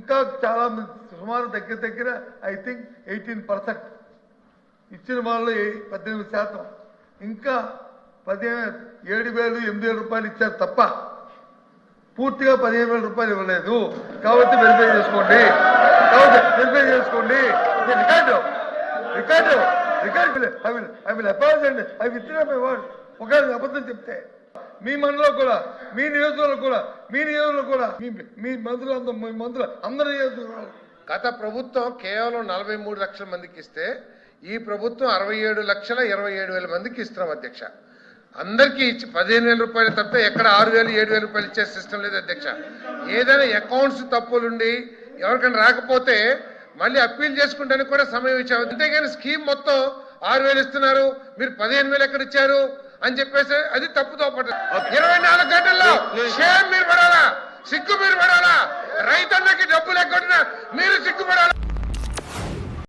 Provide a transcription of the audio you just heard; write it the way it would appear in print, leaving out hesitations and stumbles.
ఇంకా చాలా సుమారు దగ్గర ఐ థింక్ 18% ఇచ్చిన వాళ్ళు 18%, ఇంకా 7,000-8,000 రూపాయలు ఇచ్చారు తప్ప పూర్తిగా 15,000 రూపాయలు ఇవ్వలేదు. కాబట్టి వెరిఫై చేసుకోండి, record I will apologise, I withdraw my word. ఒకవేళ అబద్ధం చెప్తే మీ మనలో కూడా, మీ నియోజకవర్గంలో కూడా, మీ మంత్రులు అందరి నియోజకవర్గాలు గత ప్రభుత్వం కేవలం 43 లక్షల మందికి ఇస్తే ఈ ప్రభుత్వం 67,27,000 మందికి ఇస్తున్నాం అధ్యక్ష. అందరికీ ఇచ్చి 15,000 రూపాయలు తప్పితే ఎక్కడ 6,000-7,000 రూపాయలు ఇచ్చే సిస్టమ్ లేదు అధ్యక్ష. ఏదైనా అకౌంట్స్ తప్పులుండి ఎవరికైనా రాకపోతే మళ్ళీ అప్పీల్ చేసుకుంటానికి కూడా సమయం ఇచ్చాము. అంతేగాని స్కీమ్ మొత్తం 6,000 ఇస్తున్నారు, మీరు 15,000 ఎక్కడ ఇచ్చారు అని చెప్పేసి అది తప్పుతో పట్టు. 24 గంటల్లో షేమ్ మీరు పడాలా, సిగ్గు మీరు పడాలా. రైతన్నకి డబ్బులు ఎక్కడున్నా మీరు సిగ్గు